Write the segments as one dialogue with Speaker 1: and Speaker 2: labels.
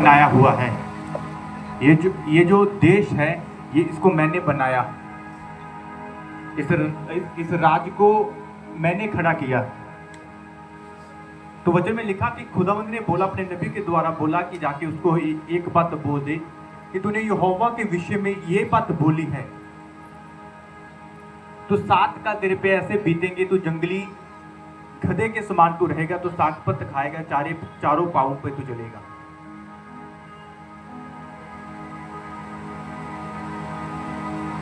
Speaker 1: बनाया हुआ है। ये जो देश है, ये इसको मैंने बनाया, इस राज को मैंने खड़ा किया। तो वचन में लिखा कि खुदावंद ने बोला, अपने नबी के द्वारा बोला कि जाके उसको एक बात बोल दे कि तूने यहोवा के विषय में ये बात बोली है, तो 7 का तेरे पे ऐसे बीतेंगे, तो जंगली गधे के समान तू रहेगा, तो सागपत खाएगा, चारों पाँवों पे तू चलेगा।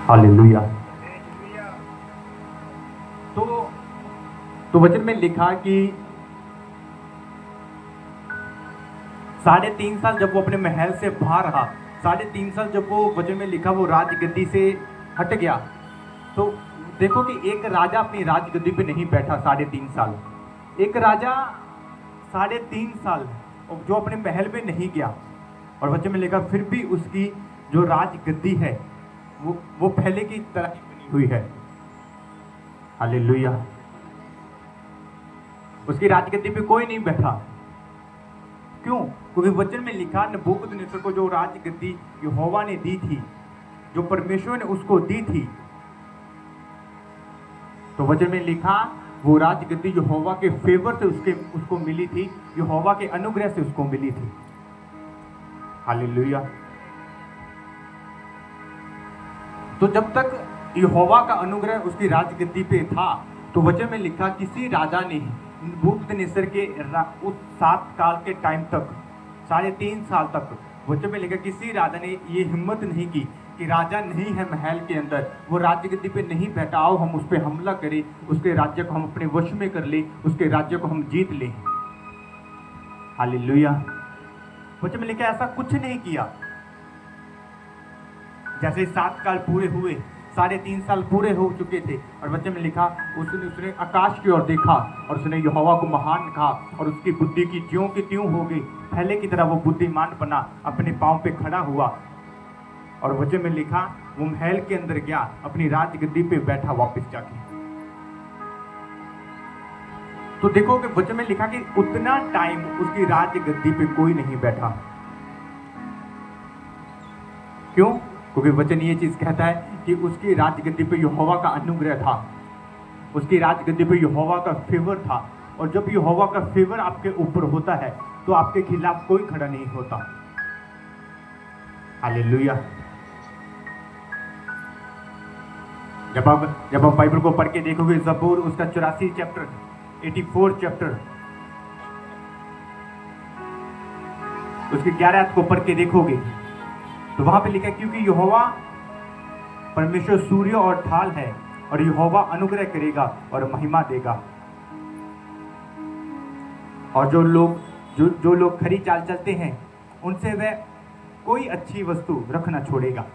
Speaker 1: हालेलुया। तो वचन में लिखा कि 3.5 साल जब वो अपने महल से बाहर रहा, 3.5 साल जब वो वचन में लिखा वो राजगद्दी से हट गया, तो देखो कि एक राजा अपनी राजगद्दी पे नहीं बैठा 3.5 साल। एक राजा 3.5 साल जो अपने महल में नहीं गया, और वचन में लिखा फिर भी उसकी जो राजगद्दी है वो पहले की तरह ही बनी हुई है। हालेलुया। उसकी राजगद्दी पे कोई नहीं बैठा। क्यों? क्योंकि वचन में लिखा नबूकदनेस्सर को जो राजगद्दी यहोवा ने दी थी, जो परमेश्वर ने उसको दी थी, तो वचन में लिखा वो राजगद्दी यहोवा के फेवर से उसको मिली थी, यहोवा के अनुग्रह से उसको मिली थी। हालेलुया। तो जब तक यहोवा का अनुग्रह उसकी राजगद्दी पे था, तो वचन में लिखा किसी राजा ने नबूकदनेस्सर के उस 7 साल के टाइम तक, 3.5 साल तक, वचन में लिखा किसी राजा ने ये हिम्मत नहीं की कि राजा नहीं है महल के अंदर, वो राजगद्दी पे नहीं बैठा, आओ हम उस पर हमला करें, उसके राज्य को हम अपने वश में कर ले, उसके राज्य को हम जीत लें। हालेलुया। वचन में लिखा ऐसा कुछ नहीं किया। जैसे 7 साल पूरे हुए, 3.5 साल पूरे हो चुके थे, और वचन में लिखा उसने आकाश की ओर देखा और उसने यहोवा को महान कहा, और उसकी बुद्धि की ज्यों की त्यों हो गई, पहले की तरह वो बुद्धिमान बना, अपने पांव पे खड़ा हुआ, और वचन में लिखा वो महल के अंदर गया, अपनी राजगद्दी पे बैठा वापस जाके। तो देखो कि वचन में लिखा कि उतना टाइम उसकी राजगद्दी पे कोई नहीं बैठा। क्यों? क्योंकि वचन ये चीज कहता है कि उसकी राजगद्दी पे यहोवा का अनुग्रह था, उसकी राजगद्दी पे यहोवा का फेवर था, और जब यहोवा का फेवर आपके ऊपर होता है तो आपके खिलाफ कोई खड़ा नहीं होता। हालेलुया। जब आप बाइबल को पढ़ के देखोगे, ज़बूर उसका 84 चैप्टर, 84 चैप्टर, उसके 11 को पढ़ के देखोगे, तो वहां पे लिखा है क्योंकि यहोवा परमेश्वर सूर्य और ढाल है, और यहोवा अनुग्रह करेगा और महिमा देगा, और जो लोग खरी चाल चलते हैं उनसे वह कोई अच्छी वस्तु रखना छोड़ेगा।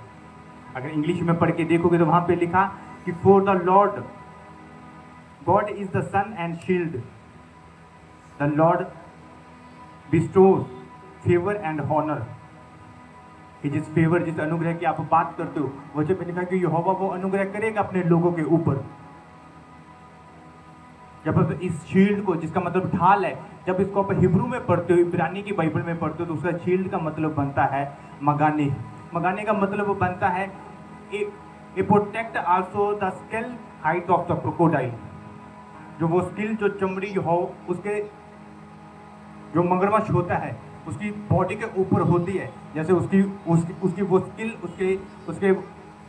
Speaker 1: अगर इंग्लिश में पढ़ के देखोगे तो वहां पे लिखा कि for the Lord God is the sun and shield, the Lord bestows favour and honour. कि जिस फेवर, जिस अनुग्रह की आप बात करते हो, वचन में लिखा कि यहोवा वो अनुग्रह करेगा अपने लोगों के ऊपर। जब आप इस शील्ड को, जिसका मतलब ढाल है, जब इसको आप हिब्रू में पढ़ते हो, इब्रानी की बाइबल में पढ़ते हो, तो उसका शील्ड का मतलब बनता है मगाने। मगाने का मतलब बनता है a protect also the scale height of the crocodile. जो वो स्किल, जो चमड़ी हो, उसके जो मगरमच्छ होता है उसकी बॉडी के ऊपर होती है, जैसे उसकी वो स्किल,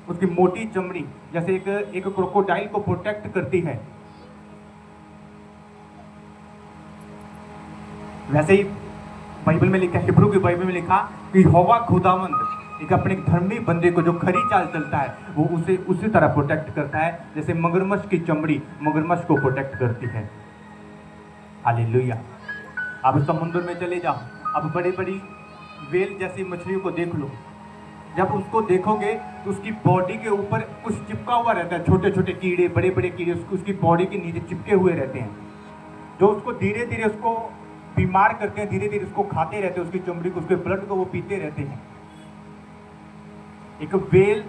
Speaker 1: उसकी मोटी चमड़ी जैसे एक क्रोकोडाइल को प्रोटेक्ट करती है, वैसे ही बाइबल में लिखा, हिब्रू की बाइबल में लिखा कि यहोवा खुदावंद एक अपने धर्मी बंदे को जो खरी चाल चलता है वो उसे उसी तरह प्रोटेक्ट करता है, जैसे मगरमच्छ की चमड़ी मगरमच्छ को प्रोटेक्ट करती है। हालेलुया। अब समुद्र में चले जाओ, अब बड़ी बड़ी वेल जैसी मछलियों को देख लो, जब उसको देखोगे तो उसकी बॉडी के ऊपर कुछ चिपका हुआ रहता है, छोटे छोटे कीड़े, बड़े बड़े कीड़े उसकी बॉडी के नीचे चिपके हुए रहते हैं, जो उसको धीरे धीरे उसको बीमार करते हैं, धीरे धीरे उसको खाते रहते हैं, उसकी चमड़ी को, उसके ब्लड को वो पीते रहते हैं। एक वेल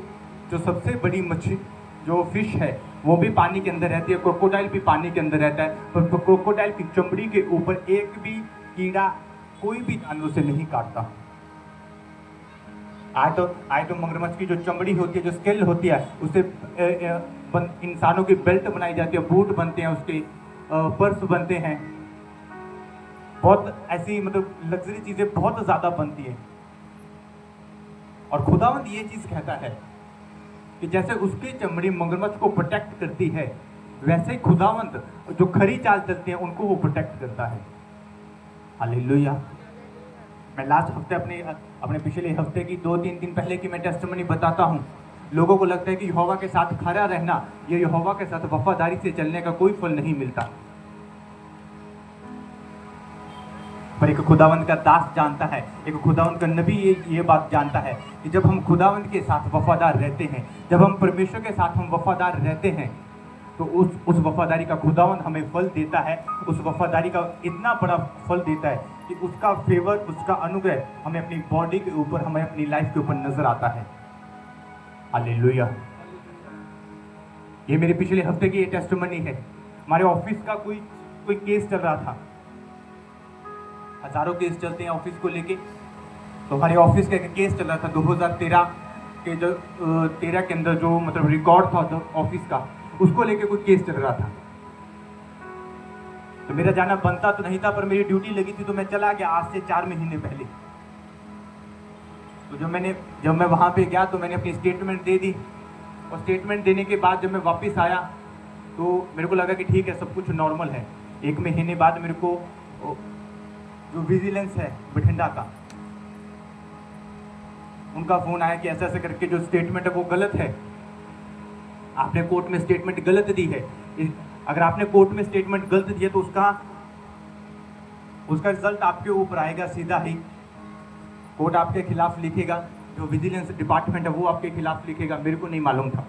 Speaker 1: जो सबसे बड़ी मछली, जो फिश है, वो भी पानी के अंदर रहती है, क्रोकोडाइल भी पानी के अंदर रहता है, पर क्रोकोडाइल की चमड़ी के ऊपर एक भी कीड़ा कोई भी जानवर से नहीं काटता। आए तो मगरमच्छ की जो चमड़ी होती है, जो स्केल होती है, उससे इंसानों की बेल्ट बनाई जाती है, बूट बनते हैं, उसके पर्स बनते हैं, बहुत ऐसी मतलब लग्जरी चीजें बहुत ज्यादा बनती है। और खुदावंद ये चीज कहता है कि जैसे उसकी चमड़ी मगरमच्छ को प्रोटेक्ट करती है, वैसे ही खुदावंद जो खरी चाल चलते हैं उनको वो प्रोटेक्ट करता है। हालेलुया। मैं लास्ट हफ्ते अपने पिछले हफ्ते की 2-3 दिन पहले की मैं टेस्टिमनी बताता हूँ। लोगों को लगता है कि यहोवा के साथ खड़ा रहना, ये यहोवा के साथ वफादारी से चलने का कोई फल नहीं मिलता। पर एक खुदावंद का दास जानता है, एक खुदावंद का नबी ये बात जानता है कि जब हम खुदावंद के साथ वफादार रहते हैं, जब हम परमेश्वर के साथ हम वफादार रहते हैं, तो उस वफादारी का खुदावंद हमें फल देता है। उस वफादारी का इतना बड़ा फल देता है कि उसका फेवर, उसका अनुग्रह हमें अपनी बॉडी के ऊपर, हमें अपनी लाइफ के ऊपर नजर आता है। हालेलुया। ये मेरे पिछले हफ्ते की टेस्टिमनी है। हमारे ऑफिस का कोई केस चल रहा था। हजारों केस चलते हैं ऑफिस को लेके। तो हमारे ऑफिस का एक केस चल रहा था 2013 के, जो 13 के अंदर जो मतलब रिकॉर्ड था ऑफिस का, उसको लेके कोई केस चल रहा था। तो मेरा जाना बनता तो नहीं था, पर मेरी ड्यूटी लगी थी तो मैं चला गया आज से 4 महीने पहले। तो जब मैं वहां पे गया तो मैंने अपनी स्टेटमेंट दे दी, और स्टेटमेंट देने के बाद जब मैं वापस आया तो मेरे को लगा कि ठीक है, सब कुछ नॉर्मल है। 1 महीने बाद मेरे को जो विजिलेंस है बठिंडा का, उनका फोन आया कि ऐसा ऐसा करके जो स्टेटमेंट है वो गलत है, आपने कोर्ट में स्टेटमेंट गलत दी है। अगर आपने कोर्ट में स्टेटमेंट गलत दी है तो उसका रिजल्ट आपके ऊपर आएगा सीधा ही। कोर्ट आपके खिलाफ लिखेगा, जो विजिलेंस डिपार्टमेंट है वो आपके खिलाफ लिखेगा। मेरे को नहीं मालूम था।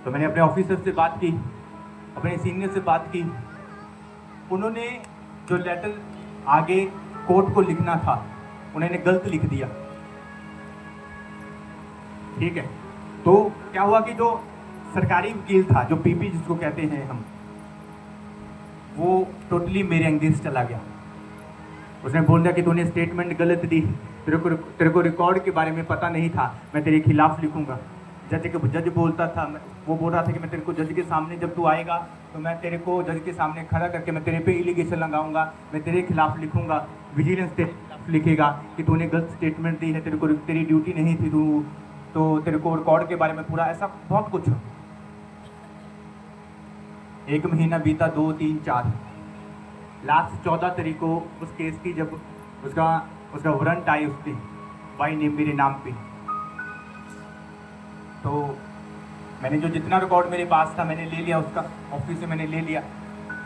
Speaker 1: तो मैंने अपने ऑफिसर से बात की, अपने सीनियर से बात की। उन्होंने जो लेटर आगे कोर्ट को लिखना था, उन्होंने गलत लिख दिया। ठीक है। तो क्या हुआ कि जो सरकारी वकील था, जो पीपी जिसको कहते हैं हम, वो टोटली मेरे अगेंस्ट चला गया। उसने बोल दिया कि तूने स्टेटमेंट गलत दी, तेरे को रिकॉर्ड के बारे में पता नहीं था, मैं तेरे खिलाफ लिखूंगा। जज बोलता था, वो बोल रहा था कि मैं तेरे को जज के सामने, जब तू आएगा तो मैं तेरे को जज के सामने खड़ा करके मैं तेरे पे एलिगेशन लगाऊंगा, मैं तेरे खिलाफ लिखूंगा, विजिलेंस तेरे खिलाफ लिखेगा कि तूने गलत स्टेटमेंट दी है, तेरी ड्यूटी नहीं थी, तू तो तेरे को रिकॉर्ड के बारे में पूरा, ऐसा बहुत कुछ। 1 महीना बीता, 2, 3, 4, लास्ट 14 तारीख को उस केस की जब उसका वारंट आई उसकी बाई नेम मेरे नाम पे, तो मैंने जो जितना रिकॉर्ड मेरे पास था मैंने ले लिया, उसका ऑफिस से मैंने ले लिया।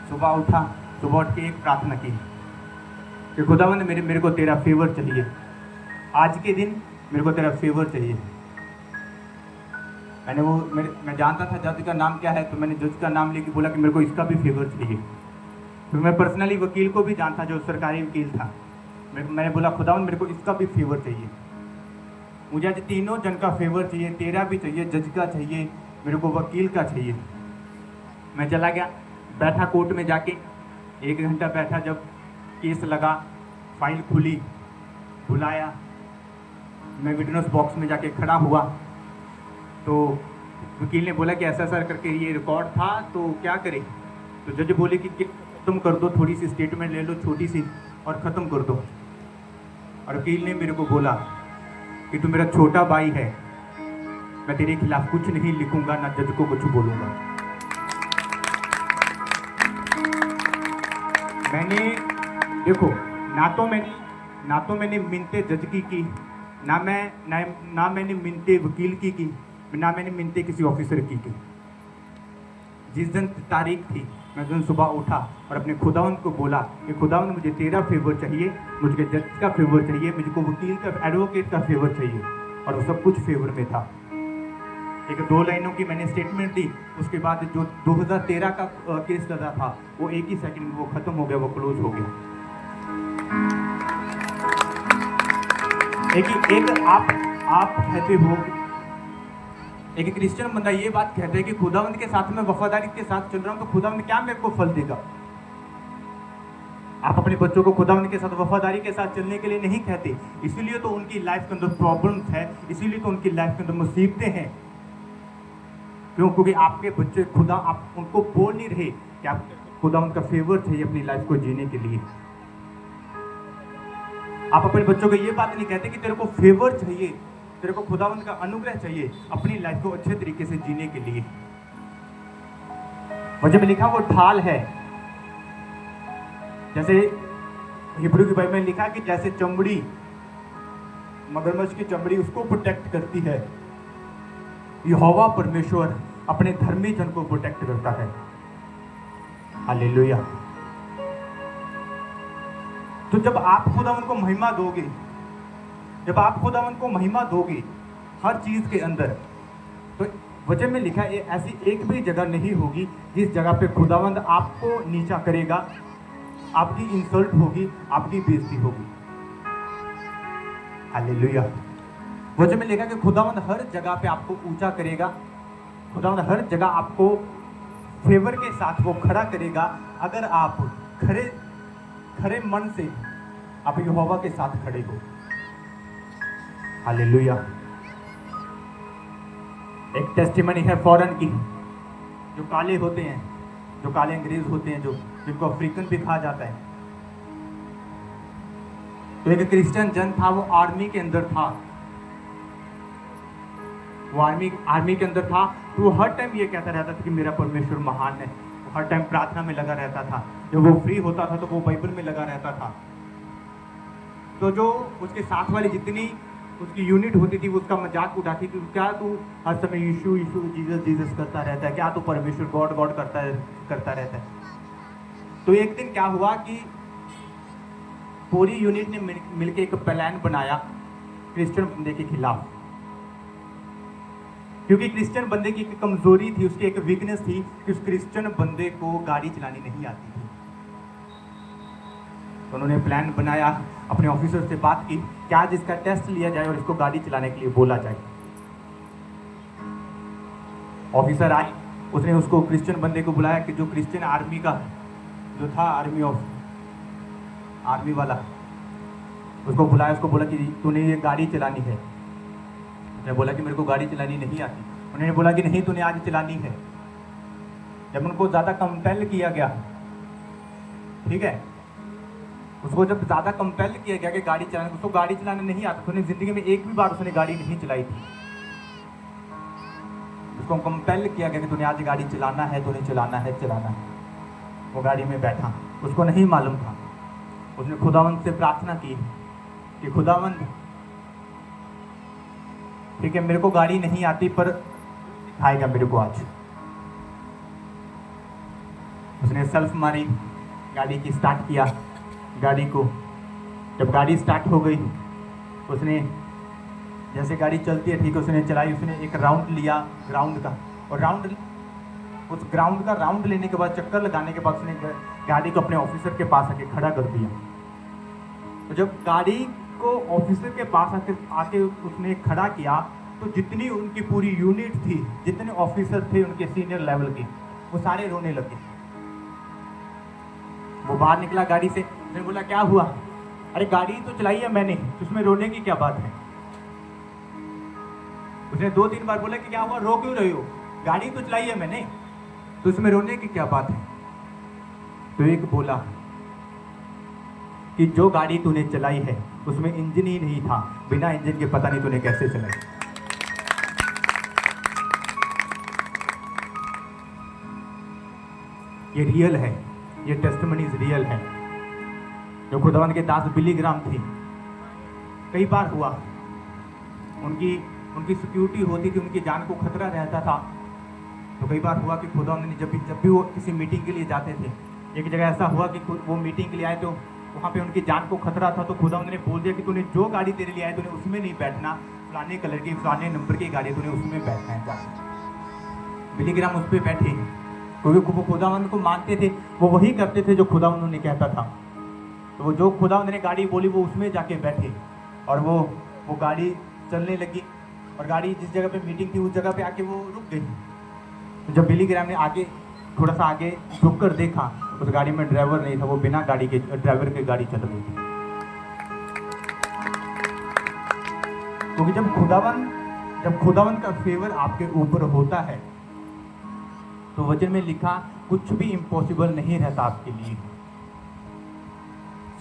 Speaker 1: सुबह उठ के एक प्रार्थना की कि खुदावंद मेरे को तेरा फेवर चाहिए, आज के दिन मेरे को तेरा फेवर चाहिए। मैं जानता था जज का नाम क्या है, तो मैंने जज का नाम लेके बोला कि मेरे को इसका भी फेवर चाहिए। फिर मैं पर्सनली वकील को भी जानता, जो सरकारी वकील था, मैंने बोला खुदावंद मेरे को इसका भी फेवर चाहिए, मुझे आज तीनों जन का फेवर चाहिए, तेरा भी चाहिए, जज का चाहिए, मेरे को वकील का चाहिए। मैं चला गया, बैठा कोर्ट में जाके 1 घंटा बैठा। जब केस लगा, फाइल खुली, बुलाया, मैं विटनेस बॉक्स में जाके खड़ा हुआ, तो वकील ने बोला कि ऐसा ऐसा करके ये रिकॉर्ड था, तो क्या करें। तो जज बोले कि ख़त्म कर दो, थोड़ी सी स्टेटमेंट ले लो छोटी सी और ख़त्म कर दो। और वकील ने मेरे को बोला कि तू मेरा छोटा भाई है, मैं तेरे खिलाफ कुछ नहीं लिखूंगा, ना जज को कुछ बोलूंगा। मैंने देखो, ना तो मैंने मिन्नतें जज की, ना मैंने मिन्नतें वकील की, ना मैंने मिन्नतें किसी ऑफिसर की। जिस दिन तारीख थी, मैं उस दिन सुबह उठा और अपने खुदावंद को बोला कि खुदावंद मुझे तेरा फेवर चाहिए, मुझे जज का फेवर चाहिए, मुझको वकील का, एडवोकेट का फेवर चाहिए। और वो सब कुछ फेवर में था। एक 2 लाइनों की मैंने स्टेटमेंट दी, उसके बाद जो 2013 का केस चल रहा था वो 1 ही सेकंड में वो खत्म हो गया, वो क्लोज हो गया। एक आप कहते हो, एक क्रिश्चियन बंदा ये बात कहता है कि खुदावंद के साथ मैं वफादारी के साथ चल रहा हूं, तो खुदावंद क्या मेरे को फल देगा। आप अपने बच्चों को खुदावंद के साथ वफादारी के साथ चलने के लिए नहीं कहते, इसीलिए तो उनकी लाइफ के अंदर प्रॉब्लम्स है, इसीलिए तो उनकी लाइफ के अंदर मुसीबतें हैं। क्यों? क्योंकि आपके बच्चे खुदा आप उनको बोल नहीं रहे कि आप खुदावंद का फेवर चाहिए अपनी लाइफ को जीने के लिए। आप अपने बच्चों को ये बात नहीं कहते कि तेरे को फेवर चाहिए, तेरे को खुदावंद का अनुग्रह चाहिए अपनी लाइफ को अच्छे तरीके से जीने के लिए। वचन में लिखा वो ढाल है, जैसे हिब्रू की बाइबल में लिखा कि जैसे चमड़ी, मगरमच्छ की चमड़ी उसको प्रोटेक्ट करती है, यहोवा परमेश्वर अपने धर्मी जन को प्रोटेक्ट करता है। हालेलुया। तो जब आप खुदावंद को महिमा दोगे, जब आप खुदावंद को महिमा दोगे हर चीज के अंदर, तो वचन में लिखा है ऐसी एक भी जगह नहीं होगी जिस जगह पे खुदावंद आपको नीचा करेगा, आपकी इंसल्ट होगी, आपकी बेइज्जती होगी। हालेलुया। वचन में लिखा कि खुदावंद हर जगह पे आपको ऊंचा करेगा, खुदावंद हर जगह आपको फेवर के साथ वो खड़ा करेगा अगर आप खरे मन से आप यहोवा के साथ खड़े हो। हालेलुया। एक टेस्टिमनी है फॉरेन की, जो काले होते हैं, जो काले अंग्रेज होते हैं, जो जिनको अफ्रीकन भी कहा जाता है। तो एक क्रिश्चियन जन था, वो आर्मी के अंदर था, वो आर्मी के अंदर था। तो वो हर टाइम ये कहता रहता था कि मेरा परमेश्वर महान है। वो हर टाइम प्रार्थना में लगा रहता था, जब वो फ्री होता था तो वो बाइबल में लगा रहता था। तो जो उसके साथ वाली जितनी उसकी यूनिट होती थी वो उसका मजाक उड़ाती थी, क्या तू हर समय यीशु यीशु जीसस जीसस करता रहता है, क्या तू परमेश्वर गॉड गॉड करता रहता है। तो एक दिन क्या हुआ कि पूरी यूनिट ने मिलकर एक प्लान बनाया क्रिश्चियन बंदे के खिलाफ, क्योंकि क्रिश्चियन बंदे की एक कमजोरी थी, उसकी एक वीकनेस थी कि उस क्रिश्चियन बंदे को गाड़ी चलानी नहीं आती थी। तो उन्होंने प्लान बनाया, अपने ऑफिसर से बात की कि आज इसका टेस्ट लिया जाए और इसको गाड़ी चलाने के लिए बोला जाए। ऑफिसर आए, उसने उसको क्रिश्चियन बंदे को बुलाया कि जो क्रिश्चियन आर्मी का जो था, आर्मी वाला, उसको बुलाया, उसको बोला कि तूने ये गाड़ी चलानी है। उसने बोला कि मेरे को गाड़ी चलानी नहीं आती। उन्होंने बोला कि नहीं, तूने आज चलानी है। जब उनको ज़्यादा कंपेल किया गया, ठीक है, उसको जब ज़्यादा कंपेल किया गया कि गाड़ी चलाने, उसको गाड़ी चलाने नहीं आता, उसने ज़िंदगी में एक भी बार उसने गाड़ी नहीं चलाई थी। उसको कंपेल किया गया कि तूने आज गाड़ी चलाना है, तूने चलाना है। वो गाड़ी में बैठा, उसको नहीं मालूम था। उसने खुदावंद से प्रार्थना की कि खुदावंद, ठीक है, मेरे को गाड़ी नहीं आती पर सिखाएगा मेरे को आज। उसने सेल्फ मारी, गाड़ी की स्टार्ट किया, गाड़ी को जब गाड़ी स्टार्ट हो गई, उसने जैसे गाड़ी चलती है, ठीक है, उसने चलाई, उसने एक राउंड लिया ग्राउंड का, और उस ग्राउंड का राउंड लेने के बाद, चक्कर लगाने के बाद, उसने गाड़ी को अपने ऑफिसर के पास आके खड़ा कर दिया। तो जब गाड़ी को ऑफिसर के पास आके उसने खड़ा किया, तो जितनी उनकी पूरी यूनिट थी, जितने ऑफिसर थे उनके सीनियर लेवल के, वो सारे रोने लगे। वो बाहर निकला गाड़ी से, उसने बोला क्या हुआ? अरे गाड़ी तो चलाई है मैंने, उसमें रोने की क्या बात है? उसने 2-3 बार बोला कि क्या हुआ, रो क्यों रही हो? गाड़ी तो चलाई है मैंने, तो उसमें रोने की क्या बात है? तो एक बोला कि जो गाड़ी तूने चलाई है उसमें इंजन ही नहीं था, बिना इंजन के पता नहीं तूने कैसे चलाई। ये रियल है, ये टेस्टिमनीज रियल है। जो खुदावंद के दास बिली ग्राम थी, कई बार हुआ, उनकी सिक्योरिटी होती थी, उनकी जान को खतरा रहता था। तो कई बार हुआ कि खुदावंद ने जब भी वो किसी मीटिंग के लिए जाते थे, एक जगह ऐसा हुआ कि वो मीटिंग के लिए आए तो वहाँ पे उनकी जान को खतरा था। तो खुदावंद ने बोल दिया कि तूने जो गाड़ी तेरे लिए आए तूने उसमें नहीं बैठना, फलाने कलर की फलाने नंबर की गाड़ी तूने उसमें बैठना है। जाकर बिली ग्राम उस पर बैठे, क्योंकि वो खुदावंद को मानते थे, वो वही करते थे जो खुदावंद उन्हें कहता था। तो वो जो खुदावंद ने गाड़ी बोली वो उसमें जाके बैठे, और वो गाड़ी चलने लगी, और गाड़ी जिस जगह पे मीटिंग थी उस जगह पे आके वो रुक गई। तो जब बिली ग्राम ने आगे थोड़ा सा आगे झुक कर देखा उस गाड़ी में ड्राइवर नहीं था, वो बिना गाड़ी के ड्राइवर के गाड़ी चल रही थी। क्योंकि जब खुदावन का फेवर आपके ऊपर होता है तो वचन में लिखा कुछ भी इम्पॉसिबल नहीं रहता आपके लिए,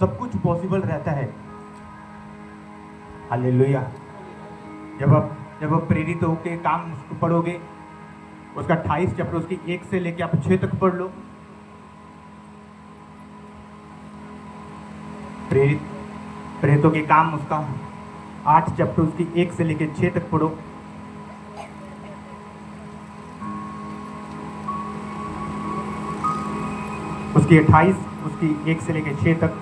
Speaker 1: सब कुछ पॉसिबल रहता है। हालेलुया। जब आप प्रेरित होकर काम पढ़ोगे, उसका 28 चैप्टर उसकी 1 से लेकर आप 6 तक पढ़ लो। प्रेरितों के काम उसका 8 चैप्टर उसकी 1 से लेकर 6 तक पढ़ो। उसकी 28 उसकी 1 से लेकर 6 तक।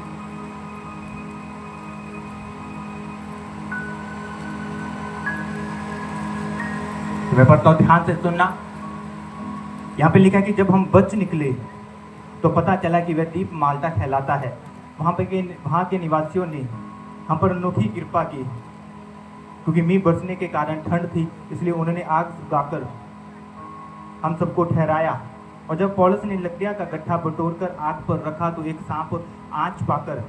Speaker 1: तो मैं पढ़ता हूं, ध्यान से सुनना। यहाँ पे लिखा है कि जब हम बच निकले तो पता चला कि वह द्वीप माल्टा कहलाता है। वहाँ के निवासियों ने हम पर अनोखी कृपा की, क्योंकि मींह बरसने के कारण ठंड थी, इसलिए उन्होंने आग सुखाकर हम सबको ठहराया। और जब पौलुस ने लकड़ियाँ का गट्ठा बटोरकर आग पर रखा तो एक सांप आँच पाकर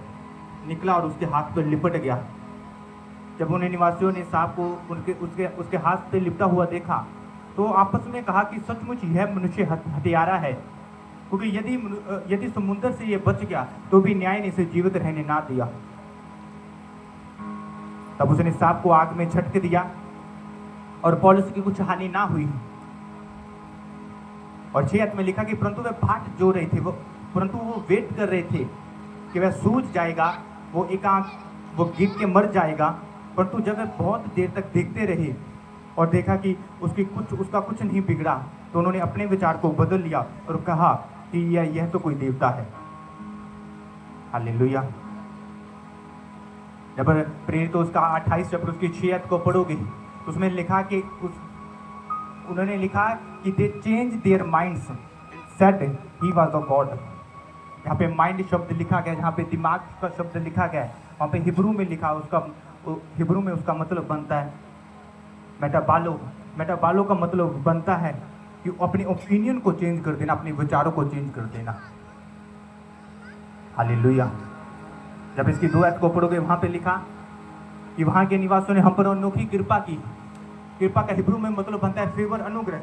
Speaker 1: निकला और उसके हाथ पर लिपट गया। जब उन निवासियों ने सांप को उसके हाथ से लिपटा हुआ देखा तो आपस में कहा कि सचमुच यह मनुष्य हत्यारा है, क्योंकि यदि समुद्र से यह बच गया तो भी न्याय ने इसे जीवित रहने ना दिया। तब उसने सांप को आग में झटक दिया और पौलुस की कुछ हानि ना हुई। और 6 में लिखा कि परंतु वे बाट जो रहे थे, परंतु वो वेट कर रहे थे कि वह सूझ जाएगा, वो एक आंख वो गिर के मर जाएगा। परंतु जब वे बहुत देर तक देखते रहे और देखा कि उसका कुछ नहीं बिगड़ा, तो उन्होंने अपने विचार को बदल लिया और कहा कि यह तो कोई देवता है। हालेलुया। जब प्रेरित तो उसका 28 चैप्टर उसकी 6 को पढ़ोगे तो उसमें लिखा कि उन्होंने लिखा कि दे change their minds said he was a God. यहाँ पे माइंड शब्द लिखा गया, यहाँ पे दिमाग का शब्द लिखा गया है, वहाँ पे हिब्रू में लिखा, हिब्रू में उसका मतलब बनता है मेटाबालो का मतलब बनता है कि अपने ओपिनियन को चेंज कर देना, अपने विचारों को चेंज कर देना। हालेलुया। जब इसकी 2 को पढ़ोगे वहाँ पे लिखा कि वहाँ के निवासियों ने हम पर अनोखी कृपा की। कृपा का हिब्रू में मतलब बनता है फेवर, अनुग्रह।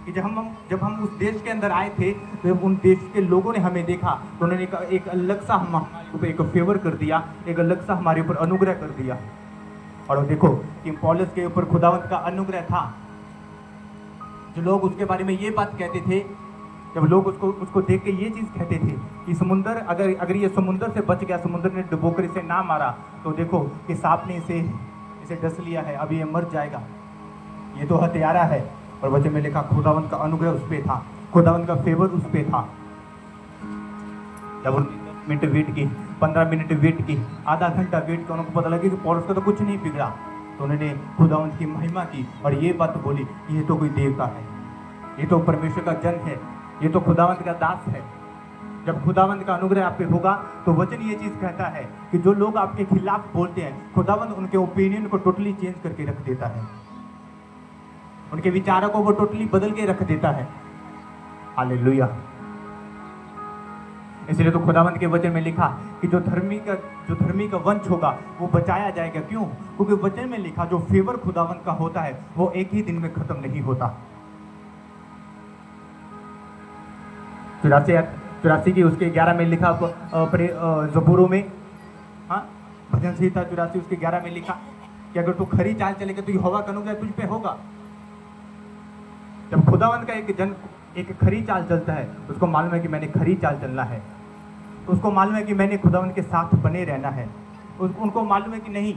Speaker 1: कि जब हम उस देश के अंदर आए थे तो उन देश के लोगों ने हमें देखा तो उन्होंने एक अलग सा हमारे ऊपर एक फेवर कर दिया, एक अलग सा हमारे ऊपर अनुग्रह कर दिया। और देखो कि पौलुस के ऊपर खुदावंत का अनुग्रह था। जो लोग उसके बारे में ये बात कहते थे, जब लोग उसको देख के ये चीज़ कहते थे कि समुंदर अगर ये समुंदर से बच गया, समुंदर ने डुबोकर इसे ना मारा, तो देखो कि सांप ने इसे डस लिया है, अभी ये मर जाएगा, ये तो हत्यारा है। और वचन में लिखा खुदावंत का अनुग्रह उस पर था, खुदावंत का फेवर उस पर था। जब 10 मिनट वेट की, 15 मिनट वेट की, आधा घंटा वेट किया, उनको पता लगा कि पौलुस का तो कुछ नहीं बिगड़ा, तो उन्होंने खुदावंत की महिमा की और ये बात बोली कि ये तो कोई देवता है, ये तो परमेश्वर का जन है, ये तो खुदावंत का दास है। जब खुदावंत का अनुग्रह आप पे होगा तो वचन ये चीज़ कहता है कि जो लोग आपके खिलाफ बोलते हैं, खुदावंत उनके ओपिनियन को टोटली चेंज करके रख देता है, उनके विचारों को वो टोटली बदल के रख देता है। हालेलुया। इसलिए तो खुदावंत के वचन में लिखा कि जो धर्मी का वंश होगा वो बचाया जाएगा। क्यों? क्योंकि वचन में लिखा जो फेवर खुदावंत का होता है वो एक ही दिन में खत्म नहीं होता। 84 की उसके 11 में लिखा, ज़बूरों में, हाँ, भजन संहिता 84 उसके 11 में लिखा कि अगर तू खरी चाल चलेगा तो यहोवा का अनुग्रह तुझ पे होगा। जब खुदावंत का एक खरी चाल चलता है, उसको मालूम है कि मैंने खरी चाल चलना है, तो उसको मालूम है कि मैंने खुदावंत के साथ बने रहना है। उनको मालूम है कि नहीं,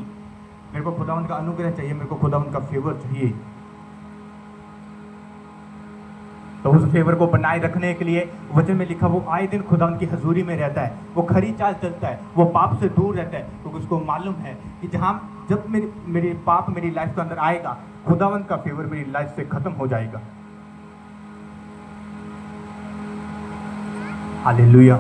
Speaker 1: मेरे को खुदावंत का अनुग्रह चाहिए, मेरे को खुदावंत का फेवर चाहिए। तो उस फेवर को बनाए रखने के लिए वचन में लिखा वो आए दिन खुदावंत की हजूरी में रहता है, वो खरी चाल चलता है, वो पाप से दूर रहता है, क्योंकि उसको मालूम है कि जब मेरे पाप मेरी लाइफ के अंदर आएगा, खुदावंत का फेवर मेरी लाइफ से खत्म हो जाएगा। हालेलुया।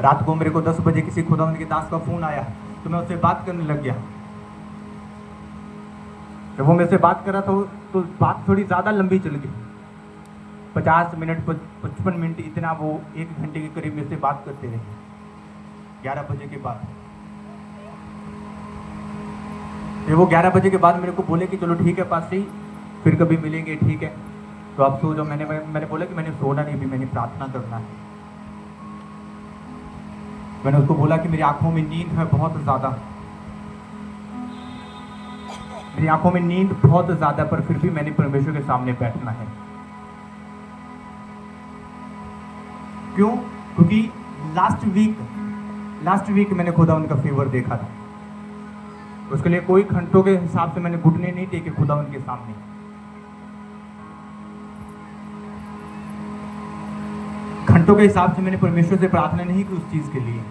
Speaker 1: रात को मेरे को 10 बजे किसी खुदावंत के दास का फोन आया तो मैं उससे बात करने लग गया। जब वो मेरे से बात कर रहा था तो बात थोड़ी ज़्यादा लंबी चल गई। 50 मिनट 55 मिनट इतना वो 1 घंटे के करीब मेरे से बात करते रहे 11 बजे के बाद। फिर वो 11 बजे के बाद मेरे को बोले कि चलो ठीक है पास से ही फिर कभी मिलेंगे, ठीक है तो आप सो जाओ। मैंने बोला कि मैंने सोना नहीं, भी मैंने प्रार्थना करना है। मैंने उसको बोला कि मेरी आंखों में नींद है बहुत ज़्यादा, मेरी आंखों में नींद बहुत ज़्यादा, पर फिर भी मैंने परमेश्वर के सामने बैठना है। क्यों? क्योंकि लास्ट वीक मैंने खुदा उनका फेवर देखा था। उसके लिए कोई घंटों के हिसाब से मैंने घुटने नहीं टेके खुदा उनके सामने। घंटों के हिसाब से मैंने परमेश्वर से प्रार्थना नहीं की उस चीज़ के लिए।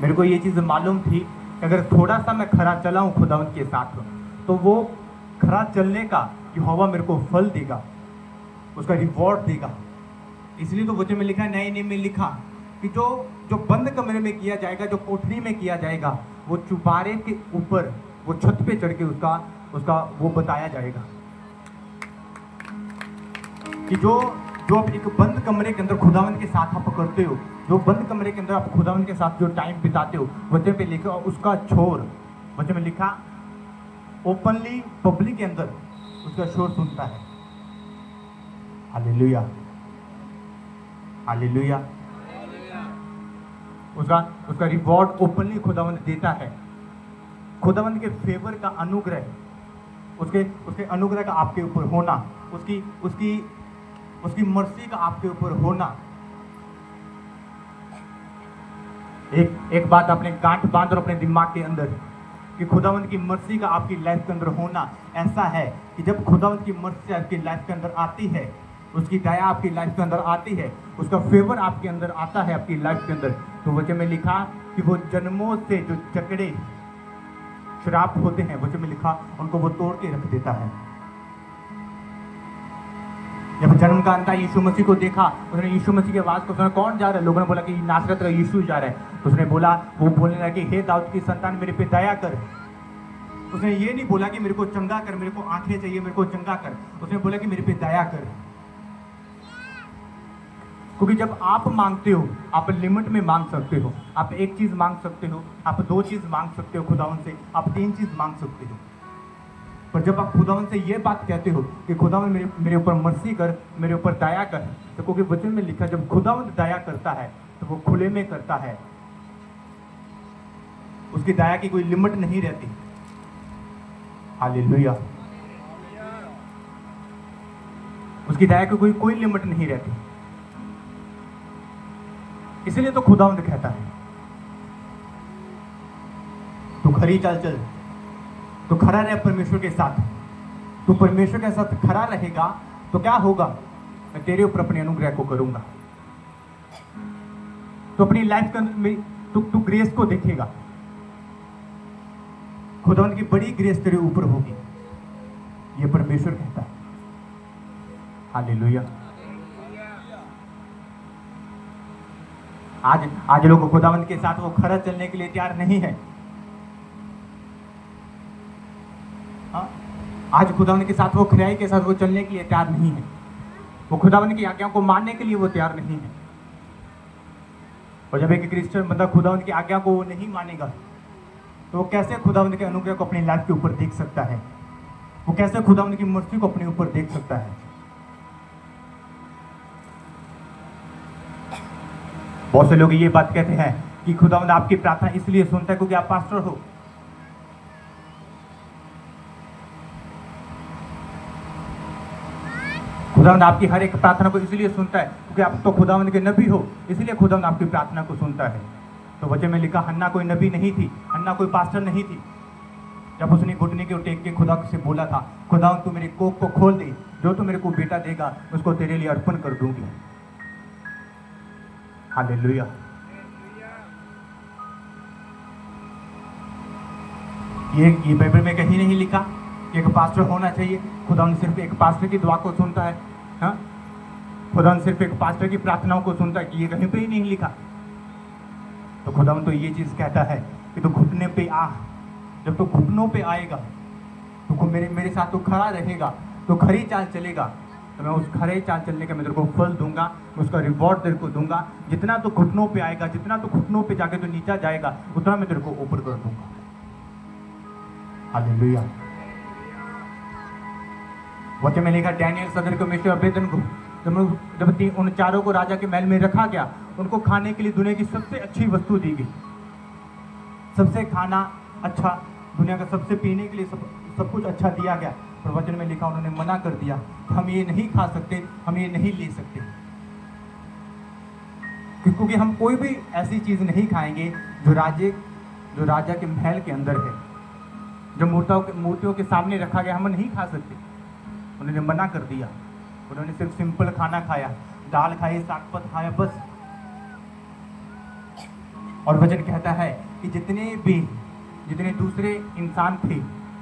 Speaker 1: मेरे को ये चीज़ मालूम थी कि अगर थोड़ा सा मैं खरा चला हूँ खुदा उनके साथ, तो वो खरा चलने का यहोवा मेरे को फल देगा, उसका रिवॉर्ड देगा। इसलिए तो वचन में लिखा है, नए नियम में लिखा कि जो बंद कमरे में किया जाएगा, जो कोठरी में किया जाएगा, वो चुबारे के ऊपर, वो छत पे चढ़ के उसका वो बताया जाएगा कि जो आप एक बंद कमरे के अंदर खुदावन के साथ आप करते हो, जो बंद कमरे के अंदर आप खुदावन के साथ जो टाइम बिताते हो, वचन पे लिखा उसका छोर, वचन में लिखा ओपनली पब्लिक के अंदर उसका शोर सुनता है। Hallelujah, hallelujah. उसका रिवॉर्ड ओपनली खुदावंद देता है। खुदावंद के फेवर का अनुग्रह, उसके अनुग्रह का आपके ऊपर होना, उसकी मर्सी का आपके ऊपर होना। एक बात अपने गांठ बांध और अपने दिमाग के अंदर कि खुदावंद की मर्सी का आपकी लाइफ के अंदर होना ऐसा है कि जब खुदावंद की मर्सी आपकी लाइफ के अंदर आती है, उसकी दया आपकी लाइफ के अंदर आती है, उसका फेवर आपके अंदर आता है आपकी लाइफ के अंदर, तो वचन में लिखा कि वो जन्मों से जो जकड़े श्राप होते हैं, वचन में लिखा उनको वो तोड़ के रख देता है। जब जन्म का अंता यीशु मसीह को देखा, उसने यीशु मसीह की आवाज को सुना, कौन जा रहा है? लोगों ने बोला कि नासरत का यीशु जा रहा है। तो उसने बोला, वो बोलने लगा कि हे दाऊद की संतान मेरे पे दया कर। उसने ये नहीं बोला कि मेरे को चंगा कर, मेरे को आंखें चाहिए, मेरे को चंगा कर। उसने बोला कि मेरे पे दया कर। क्योंकि जब आप मांगते हो, आप लिमिट में मांग सकते हो। आप एक चीज मांग सकते हो, आप 2 चीज मांग सकते हो खुदावन से, आप 3 चीज मांग सकते हो। पर जब आप खुदावन से ये बात कहते हो कि खुदावन मेरे ऊपर मर्सी कर, मेरे ऊपर दया कर, तो क्योंकि वचन में लिखा जब खुदावन दया करता है तो वो खुले में करता है। उसकी दया की कोई लिमिट नहीं रहती। हालेलुया। उसकी दया की कोई लिमिट नहीं रहती। इसलिए तो खुदावंद कहता है तू खरी चाल चल, तो खरा रहे परमेश्वर के साथ। तू परमेश्वर के साथ खरा रहेगा तो क्या होगा? मैं तेरे ऊपर अपने अनुग्रह को करूंगा। तो अपनी लाइफ में तू ग्रेस को देखेगा। खुदावंद की बड़ी ग्रेस तेरे ऊपर होगी, ये परमेश्वर कहता है। हालेलुया। आज लोग खुदावंद के साथ वो खरा चलने के लिए तैयार नहीं है। आज खुदावंद के साथ वो खराई के साथ वो चलने के लिए तैयार नहीं है। वो खुदावंद की आज्ञाओं को मानने के लिए वो तैयार नहीं है। और जब एक क्रिश्चियन बंदा खुदावंद की आज्ञा को वो नहीं मानेगा, तो वो कैसे खुदावंद के अनुग्रह को अपनी लाइफ के ऊपर देख सकता है? वो कैसे खुदावंद की मर्जी को अपने ऊपर देख सकता है? बहुत से लोग ये बात कहते हैं कि खुदावंद आपकी प्रार्थना इसलिए सुनता है क्योंकि आप पास्टर हो। खुदावंद आपकी हर एक प्रार्थना को इसलिए सुनता है क्योंकि आप तो खुदावंद के नबी हो, इसलिए खुदावंद आपकी प्रार्थना को सुनता है। तो वचन में लिखा हन्ना कोई नबी नहीं थी, हन्ना कोई पास्टर नहीं थी। जब उसने घुटने के टेक के खुदा से बोला था, खुदावंद तू मेरे कोख को खोल दे, जो तू मेरे को बेटा देगा उसको तेरे लिए अर्पण कर दूंगी। हालेलुया। ये बाइबल में कहीं नहीं लिखा कि एक पास्टर होना चाहिए। खुदावंद सिर्फ एक पास्टर की दुआ को सुनता है। हाँ, खुदावंद सिर्फ एक पास्टर की प्रार्थनाओं को सुनता है, कि ये कहीं पे ही नहीं लिखा। तो खुदावंद तो ये चीज कहता है कि तू घुटने पे आ। जब तू घुटनों पे आएगा तो मेरे साथ तू खड़ा रहेगा, तो खरी चाल चलेगा, तो मैं उस खरे चाल चलने का मैं तेरे को फल दूंगा, मैं उसका रिवॉर्ड तेरे को दूंगा। जितना तो घुटनों पे आएगा, जितना तो घुटनों पे जाके तो नीचा जाएगा, उतना मैं तेरे को ऊपर कर दूंगा। हालेलुया। वचन में लिखा डैनियल सदर को मिस्टर अबेदन को जब उन चारों को राजा के महल में रखा गया, उनको खाने के लिए दुनिया की सबसे अच्छी वस्तु दी गई। सबसे खाना अच्छा, दुनिया का सबसे पीने के लिए सब कुछ अच्छा दिया गया। पर वचन में लिखा उन्होंने मना कर दिया कि हम ये नहीं खा सकते, हम ये नहीं ले सकते, क्योंकि हम कोई भी ऐसी चीज नहीं खाएंगे जो राजा के महल के अंदर है, जो मूर्तियों के सामने रखा गया, हम नहीं खा सकते। उन्होंने मना कर दिया। उन्होंने सिर्फ सिंपल खाना खाया, दाल खाई, साग पत खाया, बस। और वचन कहता है कि जितने दूसरे इंसान थे,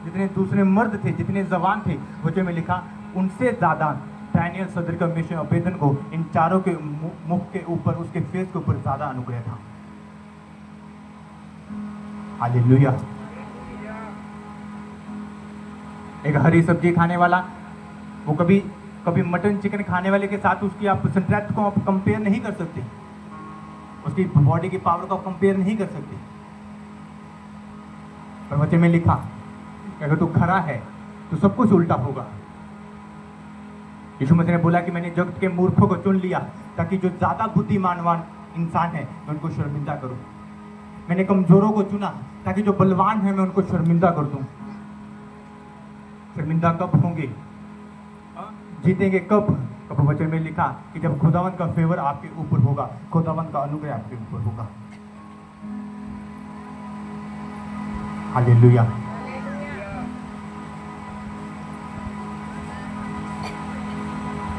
Speaker 1: जितने दूसरे मर्द थे, जितने जवान थे, वचन में लिखा उनसे ज्यादा डैनियल सदर का मिशन अबेदन को इन चारों के मुख के ऊपर, उसके फेस के ऊपर ज्यादा अनुग्रह था। हालेलुया। एक हरी सब्जी खाने वाला, वो कभी मटन चिकन खाने वाले के साथ उसकी आप स्ट्रेंथ को आप कंपेयर नहीं कर सकते, उसकी बॉडी की पावर को आप कंपेयर नहीं कर सकते। पर वचन में लिखा अगर तू खरा है तो सब कुछ उल्टा होगा। यीशु मसीह ने बोला कि मैंने जगत के मूर्खों को चुन लिया ताकि जो ज्यादा बुद्धिमानवान इंसान है मैं उनको शर्मिंदा करूं। मैंने कमजोरों को चुना ताकि जो बलवान है मैं उनको शर्मिंदा कर दूं। शर्मिंदा कब होंगे, जीतेंगे कब? वचन में लिखा कि जब खुदावंत का फेवर आपके ऊपर होगा, खुदावंत का अनुग्रह आपके ऊपर होगा। हालेलुया।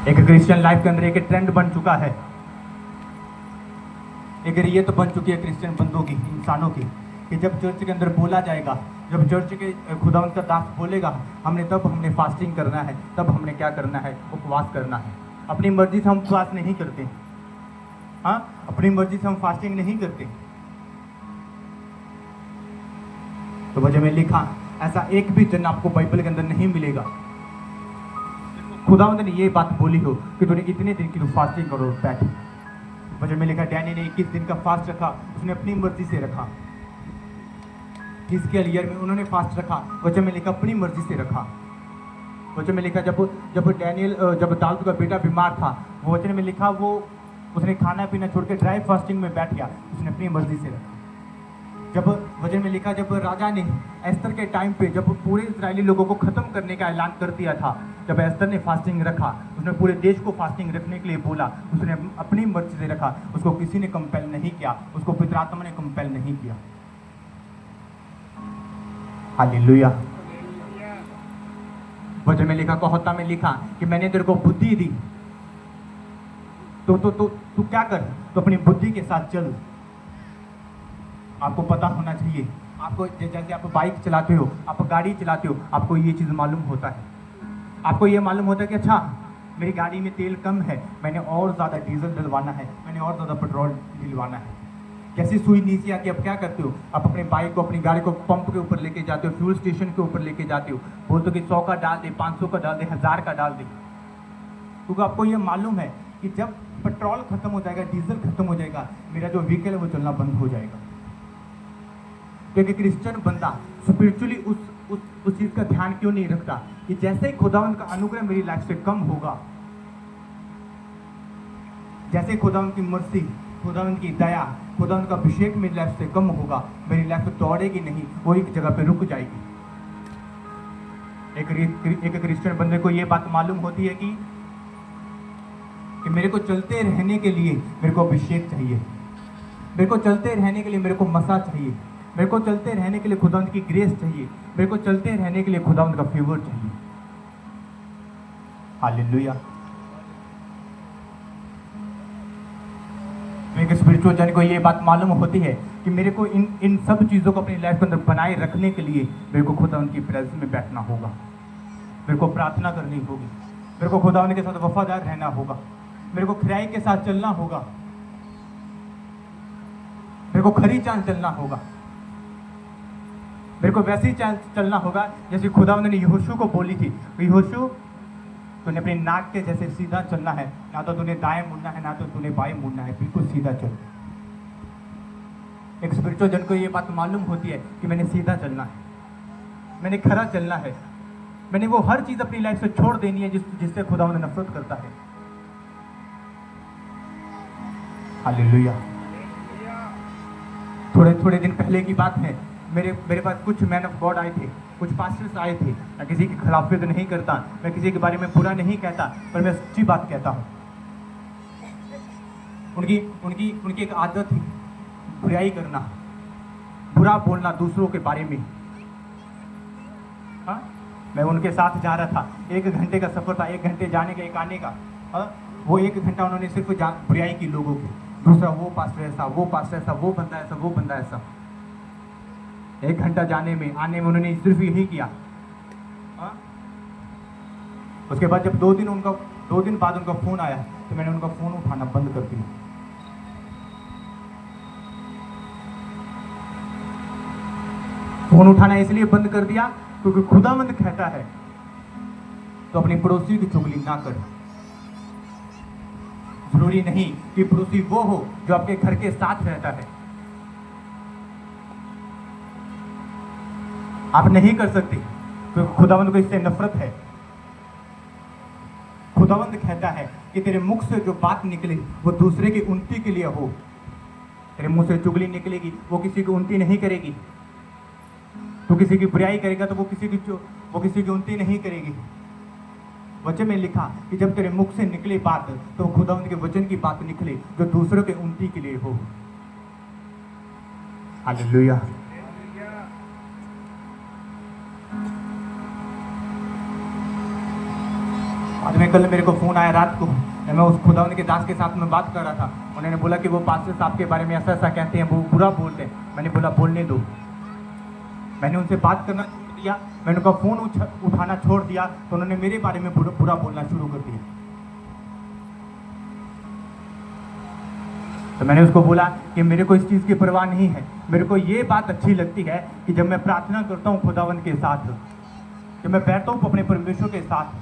Speaker 1: एक क्रिश्चियन लाइफ के अंदर एक ट्रेंड बन चुका है, एक रीयत बन चुकी है क्रिश्चियन बंदों की, इंसानों की, कि जब चर्च के अंदर बोला जाएगा, जब चर्च के खुदावंत का दास बोलेगा हमने फास्टिंग करना है, तब हमने क्या करना है, उपवास करना है। अपनी मर्जी से हम उपवास नहीं करते, हाँ, अपनी मर्जी से हम फास्टिंग नहीं करते। तो वजह में लिखा ऐसा एक भी जन आपको बाइबल के अंदर नहीं मिलेगा खुदावंत ने ये बात बोली हो कि तूने इतने दिन की फास्टिंग करो बैठ। वजह में लिखा डैनी ने 21 दिन का फास्ट रखा, उसने अपनी मर्जी से रखा। इसके ईयर में उन्होंने फास्ट रखा, वजह में लिखा अपनी मर्जी से रखा। वचन में लिखा जब दाऊद का बेटा बीमार था, वो वचन में लिखा वो उसने खाना पीना छोड़ के ड्राई फास्टिंग में बैठ गया, उसने अपनी मर्जी से रखा। जब वचन में लिखा जब राजा ने एस्तर के टाइम पे जब पूरे इजरायली लोगों को खत्म करने का ऐलान कर दिया था, जब एस्तर ने फास्टिंग रखा, उसने पूरे देश को फास्टिंग रखने के लिए बोला, उसने अपनी मर्जी से रखा, उसको किसी ने कंपेल नहीं किया, उसको पवित्र आत्मा ने कंपेल नहीं किया। हालेलुया। वचन में लिखा कहोता में लिखा कि मैंने तेरे को बुद्धि दी, तो तू क्या कर, तो अपनी बुद्धि के साथ चल। आपको पता होना चाहिए, आपको जैसे आप बाइक चलाते हो, आप गाड़ी चलाते हो, आपको ये चीज़ मालूम होता है, आपको ये मालूम होता है कि अच्छा मेरी गाड़ी में तेल कम है, मैंने और ज़्यादा डीजल डलवाना है, मैंने और ज़्यादा पेट्रोल डलवाना है। कैसी सुई नीचे आके आप क्या करते हो, आप अपने बाइक को, अपनी गाड़ी को पंप के ऊपर लेके जाते हो, फ्यूल स्टेशन के ऊपर लेके जाते हो, बोलते हो कि 100 का डाल दे, 500 का डाल दे, 1000 का डाल दे, क्योंकि आपको ये मालूम है कि जब पेट्रोल खत्म हो जाएगा, डीजल खत्म हो जाएगा, मेरा जो व्हीकल है वो चलना बंद हो जाएगा। क्योंकि क्रिश्चियन बंदा स्पिरिचुअली उस चीज़ का ध्यान क्यों नहीं रखता कि जैसे ही खुदावंत का अनुग्रह मेरी लाइफ से कम होगा, जैसे खुदावंत की मर्सी, खुदावंत की दया, खुदावंत का अभिषेक मेरी लाइफ से कम होगा, मेरी लाइफ दौड़ेगी नहीं, वो एक जगह पे रुक जाएगी। एक क्रिश्चियन बंदे को ये बात मालूम होती है कि मेरे को चलते रहने के लिए मेरे को अभिषेक चाहिए, मेरे को चलते रहने के लिए मेरे को मसा चाहिए, मेरे को चलते रहने के लिए खुदावंत की ग्रेस चाहिए, मेरे को चलते रहने के लिए खुदावंत का फेवर चाहिए। हालेलुया। एक स्पिरिचुअल जन को ये बात मालूम होती है कि मेरे को इन सब चीज़ों को अपनी लाइफ के अंदर बनाए रखने के लिए मेरे को खुदावंत की प्रेजेंस में बैठना होगा, मेरे को प्रार्थना करनी होगी, मेरे को खुदावंत के साथ वफादार रहना होगा, मेरे को खराई के साथ चलना होगा, मेरे को खरी चाल चलना होगा, मेरे को वैसी चाल चलना होगा जैसे खुदावंत ने यहोशू को बोली थी, यहोशू तूने अपने नाक के जैसे सीधा चलना है, ना तो तूने दाएं मुड़ना है ना तो तूने बाएं मुड़ना है, बिल्कुल सीधा चल। एक स्पिरिचुअल जन को ये बात मालूम होती है कि मैंने सीधा चलना है, मैंने खरा चलना है, मैंने वो हर चीज अपनी लाइफ से छोड़ देनी है जिससे खुदावंद नफरत करता है। हालेलुया। थोड़े दिन पहले की बात है, मेरे पास कुछ मैन ऑफ गॉड आए थे, कुछ पास्टर्स आए थे। मैं किसी की खिलाफत नहीं करता, मैं किसी के बारे में बुरा नहीं कहता, पर मैं सच्ची बात कहता हूँ। उनकी उनकी उनकी एक आदत थी बुराई करना, बुरा बोलना दूसरों के बारे में। हाँ, मैं उनके साथ जा रहा था, 1 घंटे का सफर था, 1 घंटे जाने का 1 आने का। वो 1 घंटा उन्होंने सिर्फ बुराई की लोगों की, दूसरा वो पास्टर ऐसा, वो पास्टर ऐसा, वो बंदा ऐसा, वो बंदा ऐसा। 1 घंटा जाने में आने में उन्होंने सिर्फ यही किया। उसके बाद जब 2 दिन बाद उनका फोन आया तो मैंने उनका फोन उठाना बंद कर दिया। फोन उठाना इसलिए बंद कर दिया क्योंकि खुदावंद कहता है तो अपने पड़ोसी की चुगली ना कर। जरूरी नहीं कि पड़ोसी वो हो जो आपके घर के साथ रहता है। आप नहीं कर सकते क्योंकि खुदावंद को इससे नफरत है। खुदावंद कहता है कि तेरे मुख से जो बात निकले वो दूसरे की उन्नति के लिए हो। तेरे मुंह से चुगली निकलेगी वो किसी की उन्नति नहीं करेगी। तो किसी की बुराई करेगा तो वो किसी की उन्नति नहीं करेगी। वचन में लिखा कि जब तेरे मुख से निकले बात तो खुदावंद के वचन की बात निकले जो दूसरों के उन्नति के लिए हो। हालेलुया। आज में कल मेरे को फोन आया रात को, मैं उस खुदावंद के दास के साथ में बात कर रहा था। उन्होंने बोला कि वो पास्टर साहब के बारे में ऐसा ऐसा कहते हैं, वो बुरा बोलते हैं। मैंने बोला बोलने दो। मैंने उनसे बात करना छोड़ दिया, मैंने उनका फोन उठाना छोड़ दिया तो उन्होंने मेरे बारे में बुरा बोलना शुरू कर दिया। तो मैंने उसको बोला कि मेरे को इस चीज़ की परवाह नहीं है। मेरे को ये बात अच्छी लगती है कि जब मैं प्रार्थना करता हूँ खुदावंद के साथ, जब मैं बैठता हूँ अपने परमेश्वर के साथ,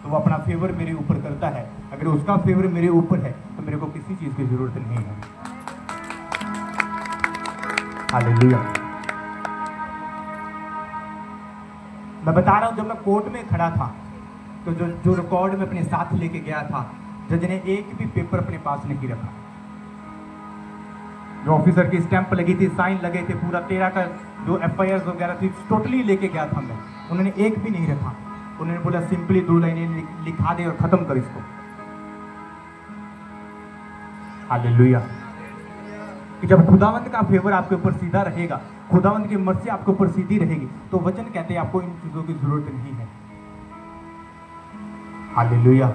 Speaker 1: तो वो अपना फेवर मेरे ऊपर करता है। अगर उसका फेवर मेरे ऊपर है तो मेरे को किसी चीज़ की जरूरत नहीं है। हालेलुया। मैं बता रहा हूँ, जब मैं कोर्ट में खड़ा था तो जो रिकॉर्ड में अपने साथ लेके गया था, जज ने एक भी पेपर अपने पास नहीं रखा। जो ऑफिसर की स्टैंप लगी थी, साइन लगे थे, पूरा 13 का जो FIR वगैरह थी टोटली लेके गया था मैं, उन्होंने एक भी नहीं रखा। उन्होंने बोला सिंपली 2 लाइनें लिखा दे और खत्म कर इसको। हालेलुया। कि जब खुदावंद का फेवर आपके ऊपर सीधा रहेगा, खुदावंद की मर्जी आपके ऊपर सीधी रहेगी, तो वचन कहते हैं आपको इन चीजों की जरूरत नहीं है। हालेलुया।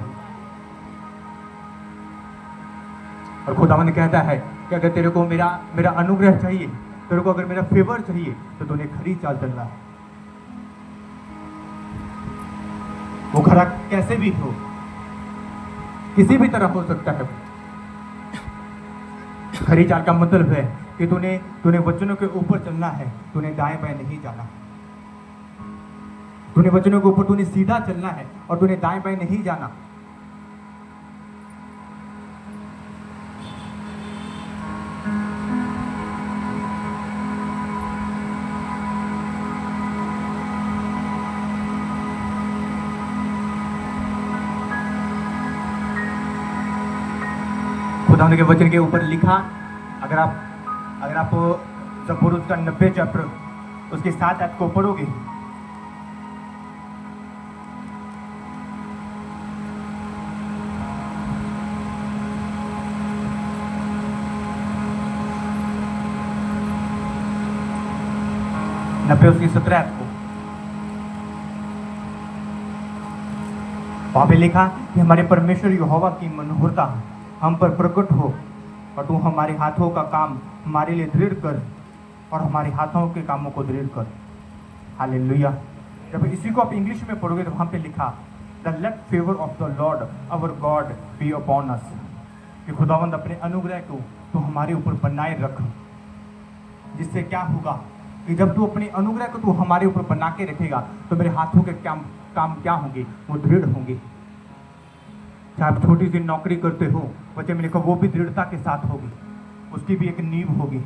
Speaker 1: और खुदावंद कहता है कि अगर तेरे को मेरा अनुग्रह चाहिए, तेरे को अगर मेरा फेवर चाहिए, तो तूने खरी चाल चलना है। वो खरा कैसे भी हो, किसी भी तरह हो सकता है। खरी चाल का मतलब है कि तूने वचनों के ऊपर चलना है, तूने दाएं बाएं नहीं जाना। तूने वचनों के ऊपर तूने सीधा चलना है और तूने दाएं बाएं नहीं जाना। खुदावंद के वचन के ऊपर लिखा, अगर आप ज़बूर उसका 90 चैप्टर उसके 7 आयत को पढ़ोगे, उसकी 17 आयत को, वहां पे लिखा कि हमारे परमेश्वर यहोवा की मनोहरता हम पर प्रकट हो और तू हमारे हाथों का काम हमारे लिए दृढ़ कर और हमारे हाथों के कामों को दृढ़ कर। हालेलुया। जब इसी को आप इंग्लिश में पढ़ोगे तो वहाँ पे लिखा the let favour of the Lord our God be upon us, कि खुदावंद अपने अनुग्रह को तो हमारे ऊपर बनाए रख। जिससे क्या होगा कि जब तू अपने अनुग्रह को तू हमारे ऊपर बना के रखेगा तो मेरे हाथों के काम क्या होंगे, वो दृढ़ होंगे। चाहे आप छोटी सी नौकरी करते हो, वचन में लिखा वो भी दृढ़ता के साथ होगी, उसकी भी एक नींव होगी।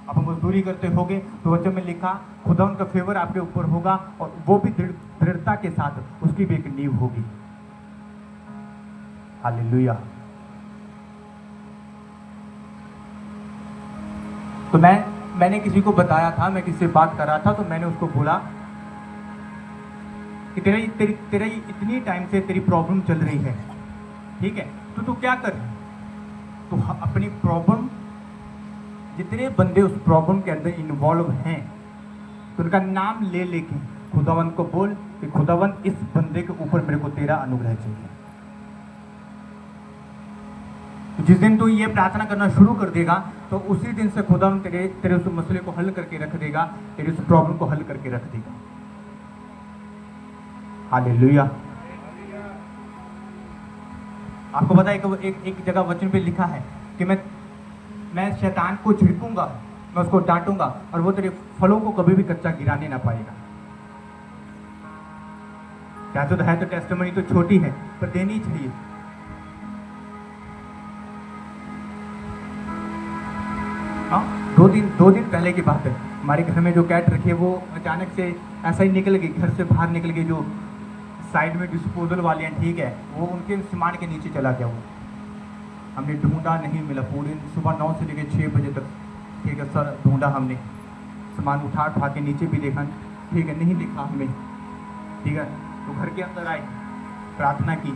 Speaker 1: आप मजदूरी करते होगे तो वचन में लिखा खुदा उनका फेवर आपके ऊपर होगा और वो भी दृढ़ता के साथ उसकी भी एक नींव होगी। हालेलुया। तो मैंने किसी को बताया था, मैं किसी से बात कर रहा था, तो मैंने उसको बोला कि तेरा इतनी टाइम से तेरी प्रॉब्लम चल रही है, ठीक है, तो तू क्या कर, तो अपनी प्रॉब्लम, जितने बंदे उस प्रॉब्लम के अंदर इन्वॉल्व हैं, तो उनका नाम ले लेके खुदावंत को बोल कि खुदावंत इस बंदे के ऊपर मेरे को तेरा अनुग्रह चाहिए। जिस दिन तू ये प्रार्थना करना शुरू कर देगा तो उसी दिन से खुदावंत तेरे उस मसले को हल करके रख देगा, तेरे उस प्रॉब्लम को हल करके रख देगा। हालेलुया। आपको पता है कि एक जगह वचन पे लिखा है कि मैं शैतान को झिड़कूंगा, मैं उसको डांटूंगा और वो तेरे फलों को कभी भी कच्चा गिराने ना पाएगा। क्या तो है, तो टेस्टिमनी तो छोटी है पर देनी चाहिए। हाँ, दो दिन पहले की बात है, हमारे घर में जो कैट रखी है वो अचानक से ऐसा ही निकल गई, घर से बाहर निकल गई। जो साइड में डिस्पोजल वाले हैं, ठीक है, वो उनके सामान के नीचे चला गया। वो हमने ढूंढा, नहीं मिला, पूरी सुबह 9 से लेकर 6 बजे तक, ठीक है सर, ढूंढा हमने, सामान उठा के नीचे भी देखा, ठीक है, नहीं दिखा हमें, ठीक है। तो घर के अंदर आए, प्रार्थना की,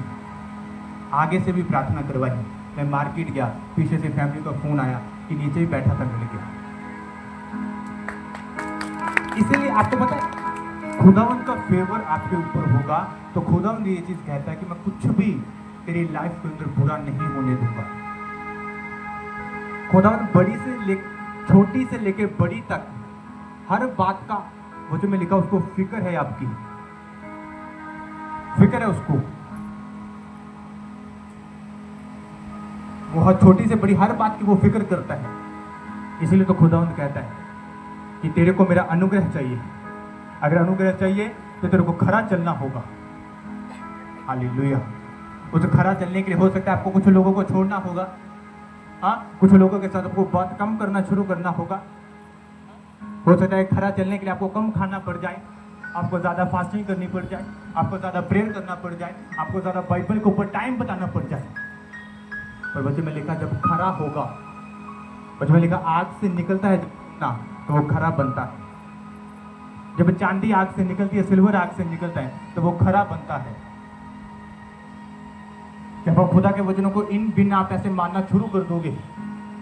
Speaker 1: आगे से भी प्रार्थना करवाई। मैं मार्केट गया, पीछे से फैमिली का फ़ोन आया कि नीचे ही बैठा था, मिल गया। इसीलिए आपको पता है खुदावंत का फेवर आपके ऊपर होगा तो खुदावंत ये चीज़ कहता है कि मैं कुछ भी तेरी लाइफ के अंदर बुरा नहीं होने दूंगा। खुदावंत छोटी से लेकर बड़ी तक हर बात का वचन में लिखा, उसको फिक्र है, आपकी फिक्र है उसको। वो हर छोटी से बड़ी हर बात की वो फिक्र करता है। इसीलिए तो खुदावंत कहता है कि तेरे को मेरा अनुग्रह चाहिए। अगर अनुग्रह चाहिए तो तेरे को खरा चलना होगा। हालेलुया। उस खरा चलने के लिए हो सकता है आपको कुछ लोगों को छोड़ना होगा, हाँ, कुछ लोगों के साथ आपको बात कम करना शुरू करना होगा। हो सकता है खरा चलने के लिए आपको कम खाना पड़ जाए, आपको ज़्यादा फास्टिंग करनी पड़ जाए, आपको ज़्यादा प्रेयर करना पड़ जाए, आपको ज़्यादा बाइबल के ऊपर टाइम बताना पड़ जाए। पर वचन में लिखा जब खरा होगा, वचन में लिखा आग से निकलता है ना तो वो खरा बनता है। जब चांदी आग से निकलती है, सिल्वर आग से निकलता है तो वो खरा बनता है। जब आप खुदा के वचनों को इन बिन आप ऐसे मानना शुरू कर दोगे,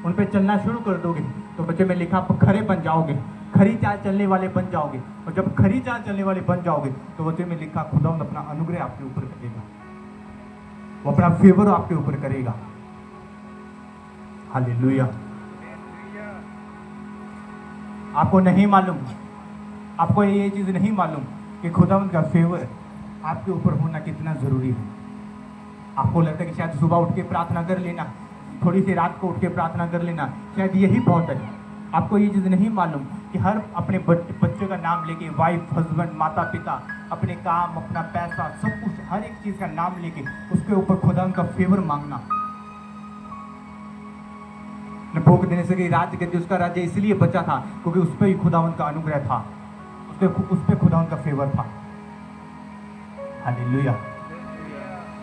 Speaker 1: उन पे चलना शुरू कर दोगे, तो बच्चे में लिखा आप खरे बन जाओगे, खरी चाल चलने वाले बन जाओगे। और जब खरी चाल चलने वाले बन जाओगे तो बच्चे में लिखा खुदा अपना अनुग्रह आपके ऊपर करेगा, वो अपना फेवर आपके ऊपर करेगा। हालेलुया। आपको नहीं मालूम, आपको ये चीज़ नहीं मालूम कि खुदावंत का फेवर आपके ऊपर होना कितना ज़रूरी है। आपको लगता है कि शायद सुबह उठ के प्रार्थना कर लेना, थोड़ी सी रात को उठ के प्रार्थना कर लेना, शायद यही बहुत है। आपको ये चीज़ नहीं मालूम कि हर अपने बच्चे का नाम लेके, वाइफ, हस्बैंड, माता पिता, अपने काम, अपना पैसा, सब कुछ, हर एक चीज़ का नाम लेके उसके ऊपर खुदावंत का फेवर मांगना। नबूकद नेस्सर की राज्य उसका राज्य इसलिए बचा था क्योंकि उस पर ही खुदावंत का अनुग्रह था, उस पर खुदावंत का फेवर था। हालेलुया।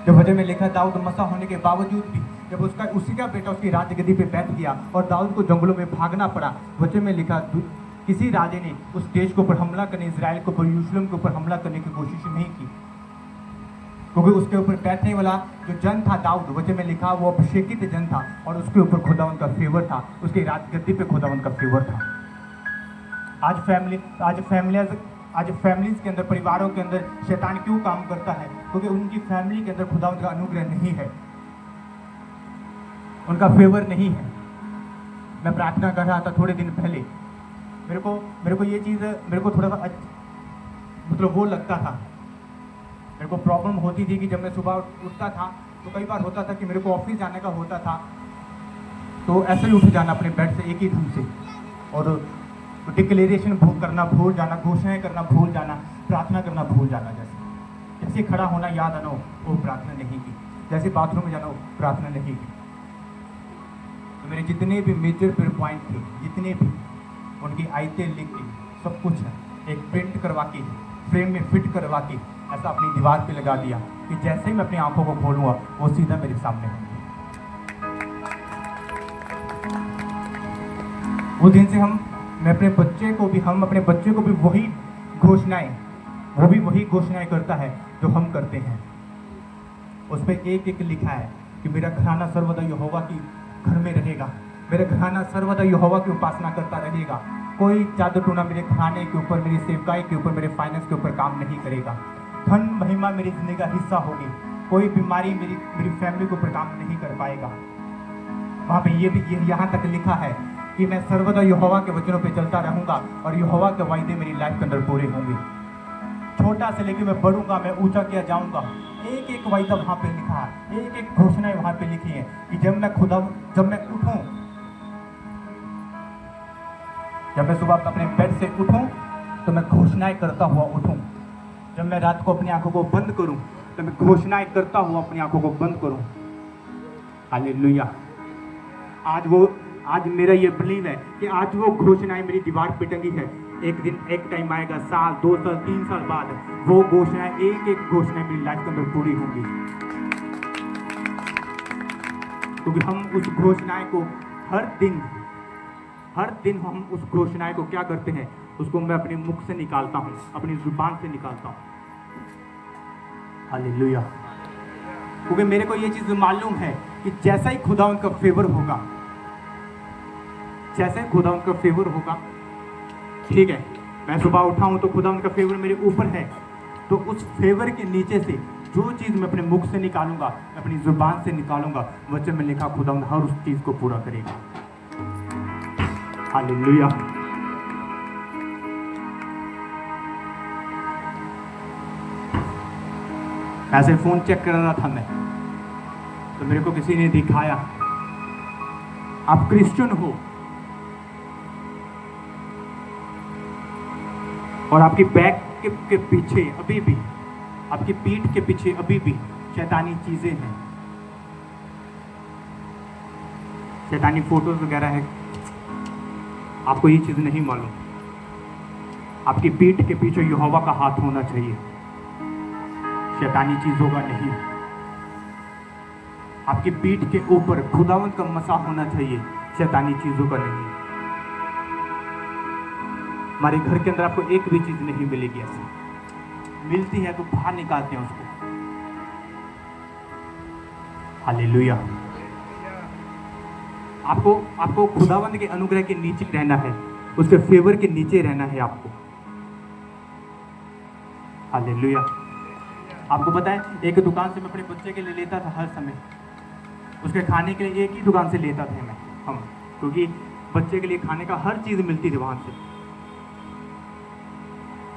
Speaker 1: जब वचन में लिखा दाऊद मसा होने के बावजूद भी जब उसी का बेटा उसकी राजगद्दी पे बैठ गया और दाऊद को जंगलों में भागना पड़ा, वचन में लिखा किसी राजे ने उस देश के ऊपर हमला करने, इजराइल के ऊपर, यरूशलेम के ऊपर हमला करने की कोशिश नहीं की, क्योंकि उसके ऊपर बैठने वाला जो जन था दाऊद, वचन में लिखा वो अभिषेकित जन था और उसके ऊपर खुदावंत का फेवर था, उसकी राजगद्दी पे खुदावंत का फेवर था। आज फैमिलीज के अंदर, परिवारों के अंदर शैतान क्यों काम करता है? क्योंकि उनकी फैमिली के अंदर खुदावंत का अनुग्रह नहीं है, उनका फेवर नहीं है। मैं प्रार्थना कर रहा था थोड़े दिन पहले, मेरे को ये चीज़ मेरे को थोड़ा सा मतलब वो लगता था, मेरे को प्रॉब्लम होती थी कि जब मैं सुबह उठता था तो कई बार होता था कि मेरे को ऑफिस जाने का होता था तो ऐसे ही उठ जाना अपने बेड से एक ही ढंग से, और डिक्लेरेशन करना भूल जाना, घोषणाएं करना भूल जाना, प्रार्थना करना भूल जाना, जैसे खड़ा होना याद आना, वो प्रार्थना नहीं की। जैसे बाथरूम में जाना प्रार्थना नहीं की, तो मेरे जितने भी मेजर प्रेयर पॉइंट थे, जितने भी उनकी आयतें लिख के सब कुछ है एक प्रिंट करवा के फ्रेम में फिट करवा के ऐसा अपनी दीवार पे लगा दिया कि जैसे ही मैं अपनी आंखों को खोलूंगा वो सीधा मेरे सामने होंगे। वो दिन से हम अपने बच्चे को भी वही घोषणाएं करता है जो हम करते हैं। उस पर एक एक लिखा है कि मेरा घराना सर्वदा यहोवा की घर में रहेगा, मेरा घराना सर्वदा यहोवा की उपासना करता रहेगा। कोई जादू टूना मेरे घराने के ऊपर, मेरी सेवकाई के ऊपर, मेरे फाइनेंस के ऊपर काम नहीं करेगा। धन महिमा मेरी जिंदगी का हिस्सा होगी। कोई बीमारी मेरी फैमिली के ऊपर काम नहीं कर पाएगा। वहाँ पे ये यहाँ तक लिखा है कि मैं सर्वदा यहोवा के वचनों पे चलता रहूंगा और यहोवा के वायदे मेरी लाइफ के अंदर पूरे होंगे। छोटा से लेकर मैं बढ़ूंगा, मैं ऊंचा किया जाऊंगा। एक एक वायदा वहाँ पे लिखा है, एक एक घोषणाएं वहाँ पे लिखी है कि जब मैं सुबह अपने बेड से उठूं तो मैं घोषणाएं करता हुआ उठूं। जब मैं रात को अपनी आंखों को बंद करूं तो मैं घोषणाएं करता हुआ अपनी आंखों को बंद करूं। हालेलुया। आज मेरा ये बिलीव है कि आज वो घोषणाएं मेरी दीवार पे टंगी है। एक टाइम आएगा, साल, 2 साल, 3 साल बाद वो घोषणाएं, एक एक घोषणाएं मेरी लाइफ के अंदर पूरी होंगी, क्योंकि हम उस घोषणाएं को हर दिन हम उस घोषणाएं को क्या करते हैं, उसको मैं अपने मुख से निकालता हूं, अपनी जुबान से निकालता हूं। हालेलुया। क्योंकि मेरे को ये चीज मालूम है कि जैसा ही खुदावंद का फेवर होगा, ठीक है, मैं सुबह उठा हूं तो खुदावंद का फेवर मेरे ऊपर है, तो उस फेवर के नीचे से जो चीज मैं अपने मुख से निकालूंगा, अपनी जुबान से निकालूंगा, वचन में लिखा खुदावंद हर उस चीज को पूरा करेगा। हालेलुया। ऐसे फोन चेक कर रहा था मैं, तो मेरे को किसी ने दिखाया, आप क्रिश्चियन हो और आपकी बैक के पीछे अभी भी, आपकी पीठ के पीछे अभी भी शैतानी चीजें हैं, शैतानी फोटोज वगैरह है। आपको ये चीज नहीं मालूम, आपकी पीठ के पीछे यहोवा का हाथ होना चाहिए, शैतानी चीजों का नहीं। आपकी पीठ के ऊपर खुदावंद का मसा होना चाहिए, शैतानी चीजों का नहीं। हमारे घर के अंदर आपको एक भी चीज नहीं मिलेगी, ऐसी मिलती है तो बाहर निकालते हैं उसको। हालेलुया। आपको खुदावंद के अनुग्रह के नीचे रहना है, उसके फेवर के नीचे रहना है आपको। हालेलुया। आपको पता है, एक दुकान से मैं अपने बच्चे के लिए लेता था हर समय, उसके खाने के लिए एक ही दुकान से लेता था हम, क्योंकि बच्चे के लिए खाने का हर चीज मिलती थी वहां से।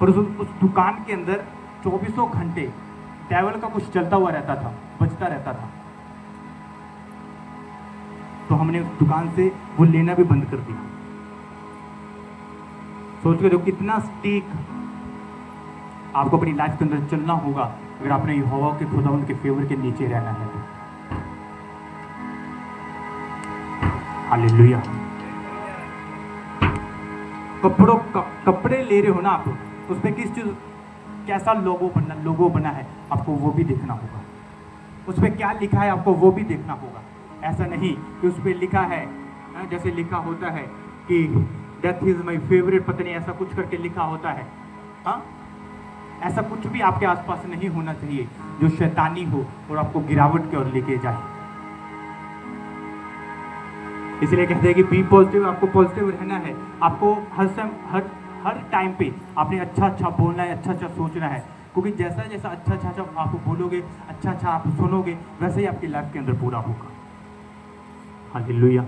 Speaker 1: पर उस दुकान के अंदर 24 घंटे डेविल का कुछ चलता हुआ रहता था, बचता रहता था। तो हमने उस दुकान से वो लेना भी बंद कर दिया। सोच के जो कितना स्टीक आपको अपनी लाइफ के अंदर चलना होगा अगर आपने यहोवा के खुदावंद के फेवर के नीचे रहना है तो। हालेलुया। कपड़े ले रहे हो ना आप, उस पर किस चीज, कैसा लोगो बना है, आपको वो भी देखना होगा। उस पर क्या लिखा है, आपको वो भी देखना होगा। ऐसा नहीं कि उस पर लिखा है, जैसे लिखा होता है कि डेथ इज माई फेवरेट, पता नहीं ऐसा कुछ करके लिखा होता है। हाँ, ऐसा कुछ भी आपके आसपास नहीं होना चाहिए जो शैतानी हो और आपको गिरावट की ओर लेके जाए। इसलिए कहते हैं कि बी पॉजिटिव, आपको पॉजिटिव रहना है। आपको हर टाइम पे आपने अच्छा बोलना है, अच्छा सोचना है, क्योंकि जैसा जैसा अच्छा आप बोलोगे, अच्छा आप सुनोगे, वैसे ही आपकी लाइफ के अंदर पूरा होगा। हालेलुया।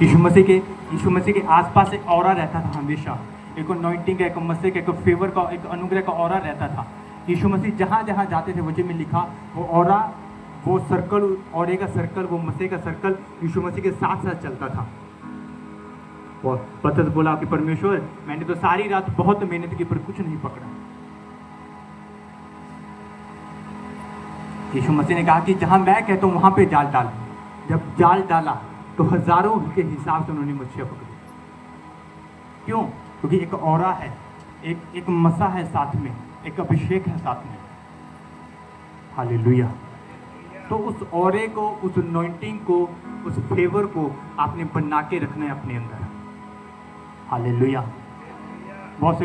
Speaker 1: यीशु मसीह के आसपास एक ऑरा रहता था हमेशा, एक अनॉइंटिंग का, एक मसीह का, एक फेवर का, एक अनुग्रह का ऑरा रहता था। यीशु मसीह जहाँ जहाँ जाते थे, वचन में लिखा, वो ऑरा, वो सर्कल, ऑरे का सर्कल, वो मसीह का सर्कल यीशु मसीह के साथ साथ चलता था। और पतरस बोला कि परमेश्वर, मैंने तो सारी रात बहुत मेहनत की पर कुछ नहीं पकड़ा। यीशु मसीह ने कहा कि जहाँ मैं कहता हूँ वहाँ पे जाल डाल। जब जाल डाला तो हजारों के हिसाब से उन्होंने मछलियाँ पकड़ी। क्यों? क्योंकि एक औरा है, एक मसा है साथ में, एक अभिषेक है साथ में। हालेलुया। तो उस औरे को, उस अनॉइंटिंग को, उस फेवर को आपने बना के रखना है अपने अंदर। हालेलुया। बहुत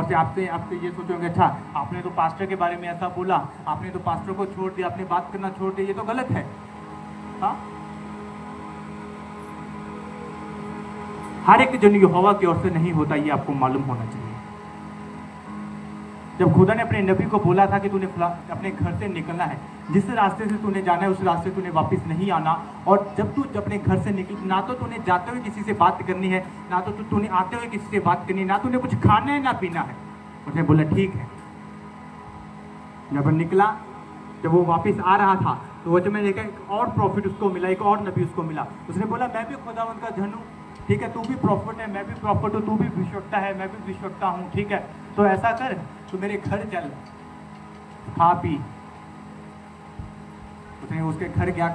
Speaker 1: से आपसे ये सोचोगे, अच्छा आपने तो पास्टर के बारे में ऐसा बोला, आपने तो पास्टर को छोड़ दिया, आपने बात करना छोड़ दिया, ये तो गलत है। हाँ, हर एक जन यहोवा की ओर से नहीं होता, ये आपको मालूम होना चाहिए। जब खुदा ने अपने नबी को बोला था कि तूने अपने घर से निकलना है, जिस रास्ते से तूने जाना है उस रास्ते तूने वापस नहीं आना, और जब तू अपने घर से निकल, ना तो तूने जाते हुए किसी से बात करनी है, ना तो तूने आते हुए किसी से बात करनी है, ना तूने कुछ खाना है ना पीना है। उसने बोला ठीक है। जब निकला, जब वो वापस आ रहा था तो वो जब मैंने देखा एक और प्रॉफिट उसको मिला, एक और नबी उसको मिला। उसने बोला मैं भी खुदावंद का जन हूँ, ठीक है, तू भी प्रॉफिट है, मैं भी प्रॉफिट हूँ, तू भी भविष्यवक्ता है, मैं भी भविष्यवक्ता हूँ, ठीक है, तो ऐसा कर, तू मेरे घर चल, खा पी। उसने उसके घर गया,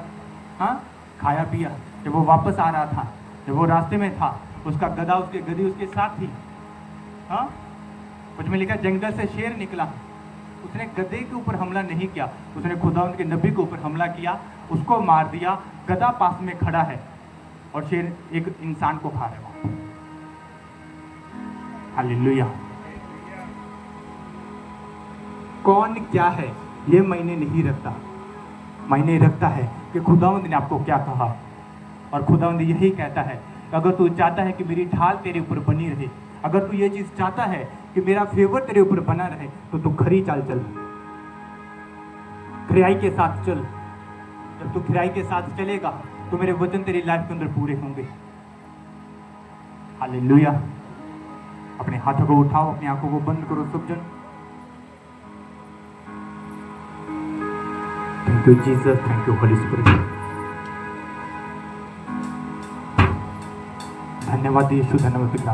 Speaker 1: हाँ, खाया पिया। जब वो वापस आ रहा था, जब वो रास्ते में था, उसका गधा, उसकी गधी उसके साथ थी। हाँ, कुछ में लिखा जंगल से शेर निकला, उसने गधे के ऊपर हमला नहीं किया, उसने खुदावंद के नबी के ऊपर हमला किया, उसको मार दिया। गधा पास में खड़ा है और शेर एक इंसान को खा रहा है। हालेलुया। कौन क्या है ये मायने नहीं रखता, मायने रखता है कि खुदावंद ने आपको क्या कहा। और खुदावंद यही कहता है, अगर तू चाहता है कि मेरी ढाल तेरे ऊपर बनी रहे, अगर तू ये चीज चाहता है कि मेरा फेवर तेरे ऊपर बना रहे, तो तू खरी चाल चल, खरियाई के साथ चल। जब तू खरियाई के साथ चलेगा तो मेरे वचन तेरी लाइफ के अंदर पूरे होंगे। हालेलुया। अपने हाथों को उठाओ, अपनी आंखों को बंद करो सब जन। Thank you Jesus, thank you Holi spirit. धन्यवाद यीशु, धन्यवाद पिता।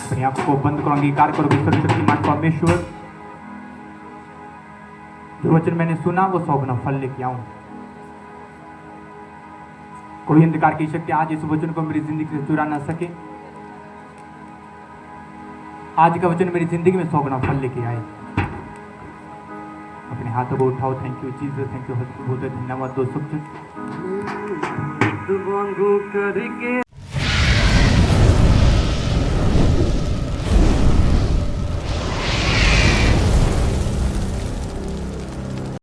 Speaker 1: अपनी आंखों को बंद करो, अंगीकार करो कि सर्वशक्तिमान परमेश्वर, जो वचन मैंने सुना वो 100 गुना फल लेके आऊं। कोई अंधकार की शक्ति आज इस वचन को मेरी जिंदगी से चुरा ना सके। आज का वचन मेरी जिंदगी में 100 गुना फल लेके आए। अपने हाथों को उठाओ। Thank you Jesus, thank you, बहुत धन्यवाद दोस्तों।